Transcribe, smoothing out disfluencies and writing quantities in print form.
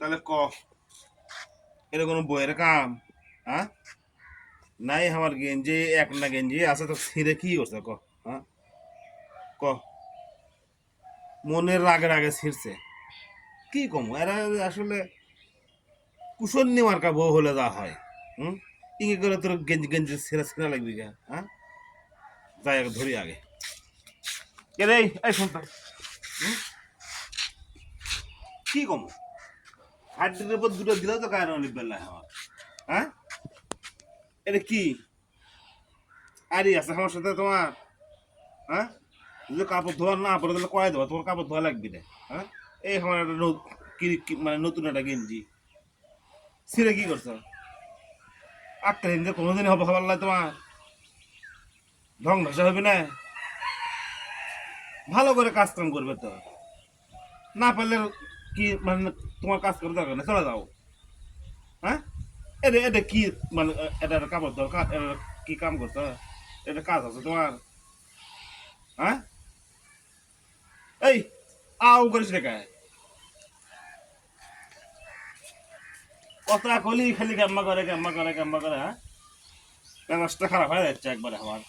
তাহলে ক এটা কোনো বইয়ের কাম? হ্যাঁ, নাই আমার গেঞ্জি এক না গেঞ্জি আছে তো ছিঁড়ে কি করছে ক? হ্যাঁ ক, মনের রাগের আগে ছিঁড়ছে কি কম এরা আসলে কুশল নেওয়ার কা বউ হলে যা হয়। হুম, ইঙ্গি করে তোর গেঞ্জি গেঞ্জি ছেঁড়া ছেঁড়া লাগবি গা? হ্যাঁ, যাই আগে ধরি আগে কে রে এই শুনতাম কি কম হাড্ডির উপর দুটো দিলেও তো গায়ে অনেক বেলা আমার। হ্যাঁ, এটা কি আরে আছে আমার সাথে তোমার? হ্যাঁ, যদি কাপড় ধোয়া না পরে তাহলে কয়ে দেবো তোমার কাপড় ধোয়া লাগবে না। হ্যাঁ, এই আমার একটা মানে নতুন একটা গেঞ্জি ছিঁড়ে কি করছো? আটটা গেঞ্জি কোনোদিন হবে হবার লাই তোমার? ঢং ভাষা হবে না? ভালো করে কাজ কাম করবে তো, না পারলে কি মানে তোমার কাজ করে দরকার না, চলে যাও। হ্যাঁ, এটা এটা কি মানে এটা একটা কাপড় দরকার, এটা কি কাম করছো? এটা কাজ আছে তোমার? হ্যাঁ, এই আউ করিস রে কায় কথা কলি খালি ক্যাম্মা করে ক্যাম্মা করে ক্যাম্মা করে। হ্যাঁ, মেজাজটা খারাপ হয়ে যাচ্ছে একবারে আমার।